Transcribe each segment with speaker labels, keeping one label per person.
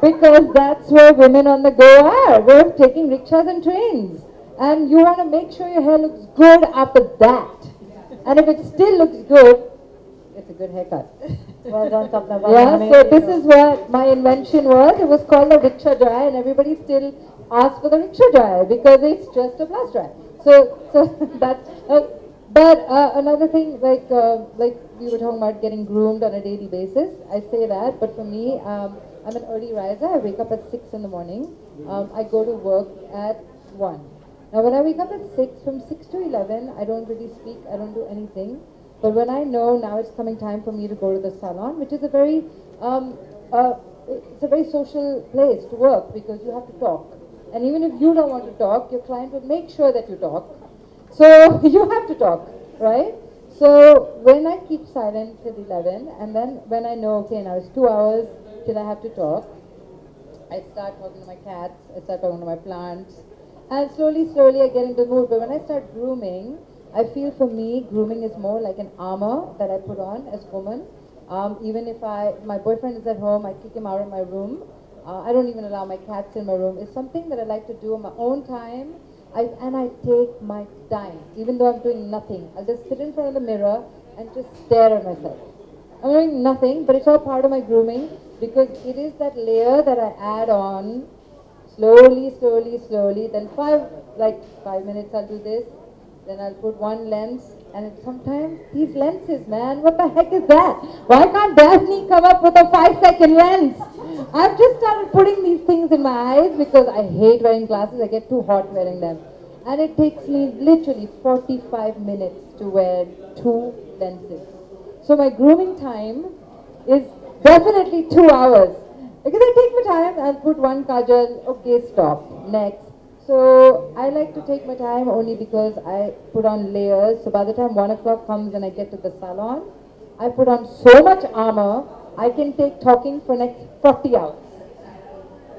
Speaker 1: Because that's where women on the go are. We're taking rickshaws and trains. And you want to make sure your hair looks good after that. And if it still looks good, it's a good haircut.
Speaker 2: Well done, Sapna.
Speaker 1: Yeah, so this is what my invention was. It was called a rickshaw dryer, and everybody still asks for the rickshaw dryer because it's just a blast dryer. So that's. Another thing, like we were talking about getting groomed on a daily basis. I say that, but for me, I'm an early riser. I wake up at 6 in the morning. I go to work at 1. Now, when I wake up at 6, from 6 to 11, I don't really speak. I don't do anything. But when I know now it's coming time for me to go to the salon, which is a very, it's a very social place to work because you have to talk. And even if you don't want to talk, your client will make sure that you talk. So you have to talk, right? So when I keep silent till 11, and then when I know, okay, now it's 2 hours till I have to talk, I start talking to my cats, I start talking to my plants, and slowly I get into the mood. But when I start grooming, I feel for me, grooming is more like an armor that I put on as a woman. Even if my boyfriend is at home, I kick him out of my room. I don't even allow my cats in my room. It's something that I like to do on my own time. And I take my time, even though I'm doing nothing. I'll just sit in front of the mirror and just stare at myself. I'm doing nothing, but it's all part of my grooming because it is that layer that I add on slowly. Then 5 minutes I'll do this. Then I'll put one lens. And sometimes these lenses, man, what the heck is that? Why can't Daphne come up with a 5-second lens? I've just started putting these things in my eyes because I hate wearing glasses. I get too hot wearing them. And it takes me literally 45 minutes to wear 2 lenses. So my grooming time is definitely 2 hours. Because I take my time, I'll put one kajal, okay, stop, next. So I like to take my time only because I put on layers. So by the time 1 o'clock comes and I get to the salon, I put on so much armor, I can take talking for next 40 hours.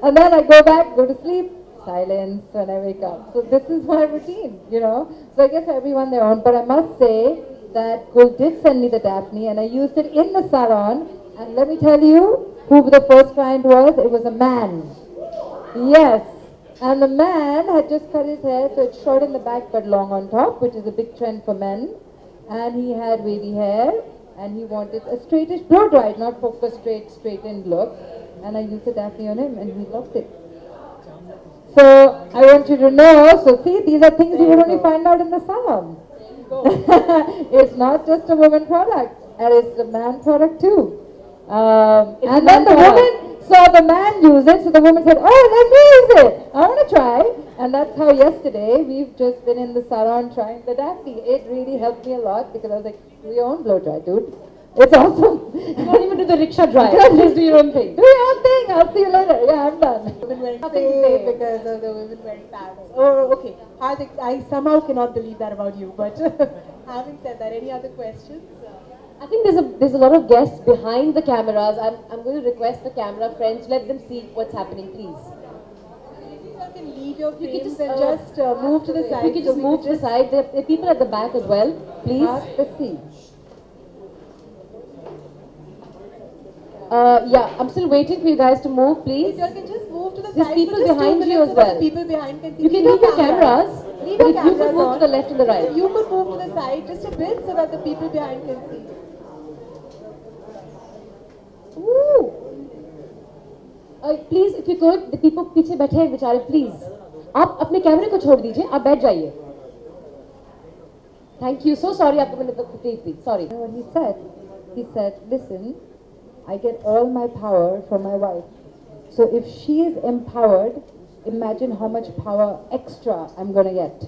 Speaker 1: And then I go back, go to sleep, silence when I wake up. So this is my routine, you know. So I guess everyone their own. But I must say that Gul did send me the Daphne and I used it in the salon. And let me tell you who the first client was. It was a man. Yes. And the man had just cut his hair, so it's short in the back but long on top, which is a big trend for men. And he had wavy hair, and he wanted a straightish blow dried, not focus straightened look. And I used the Daphne on him, and he loved it. So I want you to know, so see, these are things you would only find out in the salon. It's not just a woman product, and it's a man product too. And then the woman saw the man use it, so the woman said, oh, let me use it. I want to try. And that's how yesterday we've just been in the salon trying the Daphne. It really helped me a lot because I was like, do your own blow dry, dude. It's awesome.
Speaker 2: You don't even do the rickshaw drive. Just do your own thing.
Speaker 1: Do your own thing. I'll see you later. Yeah, I'm done.
Speaker 3: Women wearing because of the women wearing pants. Oh, okay. Hardik, I somehow cannot believe that about you. But having said that, any other questions?
Speaker 2: I think there's a lot of guests behind the cameras. I'm going to request the camera friends, let them see what's happening, please.
Speaker 3: You can leave your frames and just move to the side.
Speaker 2: You can just move to the side. There are people at the back as well. Please.
Speaker 1: Let's see.
Speaker 2: Yeah, I'm still waiting for you guys to move, please.
Speaker 3: You can just move to the
Speaker 2: There's
Speaker 3: side.
Speaker 2: people behind you as well.
Speaker 3: People behind can see.
Speaker 2: You can leave your cameras.
Speaker 3: Leave
Speaker 2: But
Speaker 3: your
Speaker 2: if you could
Speaker 3: cameras
Speaker 2: move
Speaker 3: on.
Speaker 2: to the left and the right.
Speaker 3: You could move to the side just a bit so that the people behind can see.
Speaker 2: Ooh. Please, if you could, the people पीछे बैठे हैं बेचारे, please. आप अपने कैमरे को छोड़ दीजिए, आप बैठ जाइए. Thank you. So sorry, आपको मैंने तकलीफ. Sorry.
Speaker 1: And what he said, listen, I get all my power from my wife. So if she is empowered, imagine how much power extra I'm going to get.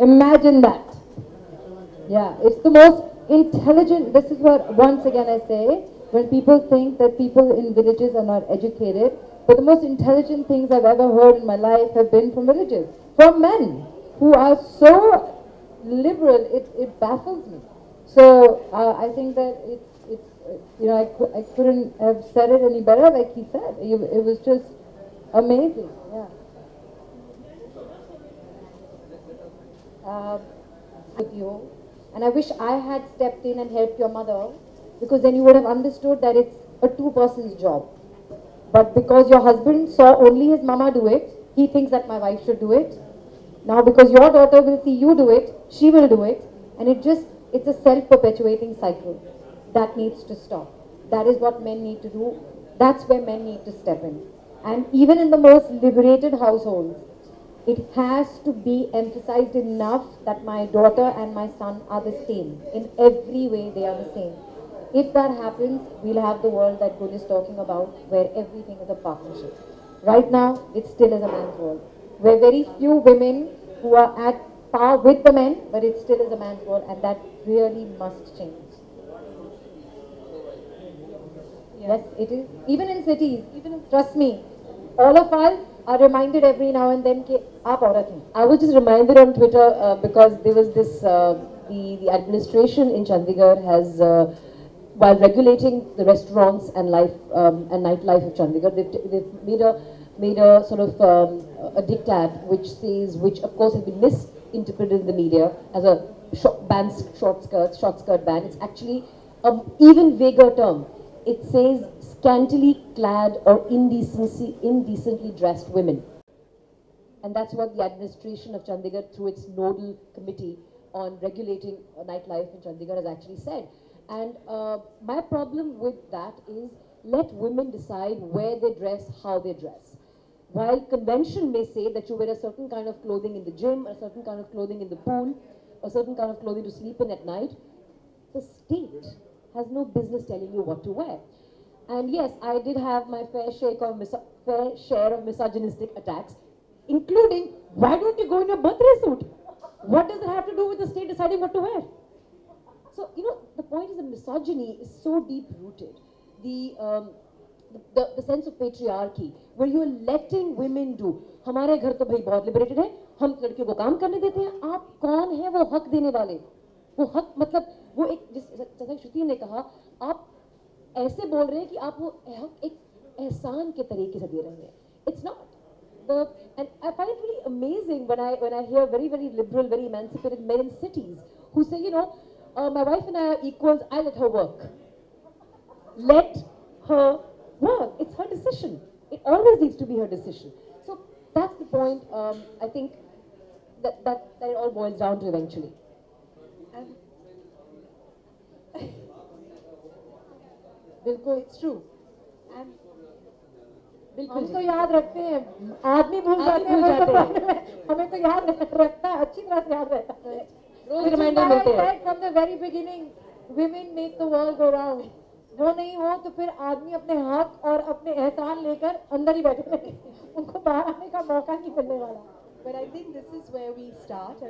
Speaker 1: Imagine that. Yeah, it's the most intelligent, this is what, once again I say, when people think that people in villages are not educated, but the most intelligent things I've ever heard in my life have been from villages, from men who are so liberal, it baffles me. So I think that it's you know, I couldn't have said it any better, like he said. It was just amazing, yeah.
Speaker 2: With you, and I wish I had stepped in and helped your mother, because then you would have understood that it's a two-person's job.
Speaker 1: But because your husband saw only his mama do it, he thinks that my wife should do it. Now because your daughter will see you do it, she will do it. And it's a self-perpetuating cycle. That needs to stop. That is what men need to do. That's where men need to step in. And even in the most liberated households, it has to be emphasized enough that my daughter and my son are the same. In every way, they are the same. If that happens, we'll have the world that Gul is talking about, where everything is a partnership. Right now, it still is a man's world, where very few women who are at par with the men, but it still is a man's world, and that really must change. Yes, it is. Even in cities, trust me, all of us are reminded every now and then कि आप औरत हैं.
Speaker 2: I was just reminded on Twitter because there was this, the administration in Chandigarh has, while regulating the restaurants and and nightlife of Chandigarh, they've made a sort of a diktat which of course has been misinterpreted in the media as a short skirt ban. It's actually an even vaguer term. It says scantily clad or indecently dressed women. And that's what the administration of Chandigarh, through its nodal committee on regulating nightlife in Chandigarh, has actually said. And my problem with that is, let women decide where they dress, how they dress. While convention may say that you wear a certain kind of clothing in the gym, a certain kind of clothing in the pool, a certain kind of clothing to sleep in at night, the state has no business telling you what to wear. And yes, I did have my fair share of misogynistic attacks, including, why don't you go in your birthday suit? What does it have to do with the state deciding what to wear? So, the point is that misogyny is so deep-rooted. The sense of patriarchy, where you are letting women do. हमारे घर तो भाई बहुत liberated है, हम लड़कियों को काम करने देते हैं. आप कौन है वो हक देने वाले? वो हक मतलब वो एक जैसा श्रुति ने कहा, आप ऐसे बोल रहे हैं कि आप वो हक एक एहसान के तरीके से दे रहे हैं. It's not. And I find it really amazing when I hear very, very liberal, very emancipated men in cities who say, my wife and I are equals, I let her work. Let her work. It's her decision. It always needs to be her decision. So that's the point, I think, that it all boils down to eventually.
Speaker 3: बिल्कुल, it's true. And
Speaker 1: हम तो याद रखते हैं, आदमी भूल जाते हैं, हमें तो याद रखता है, अच्छी तरह से याद रहता है. रोज रिमाइंडर मिलते हैं. From the very beginning, women make the world go round. वो नहीं हो तो फिर आदमी अपने हक और अपने एहसान लेकर अंदर ही बैठे रहेंगे, उनको बाहर आने का मौका नहीं मिलने वाला.
Speaker 3: But I think this is where we start.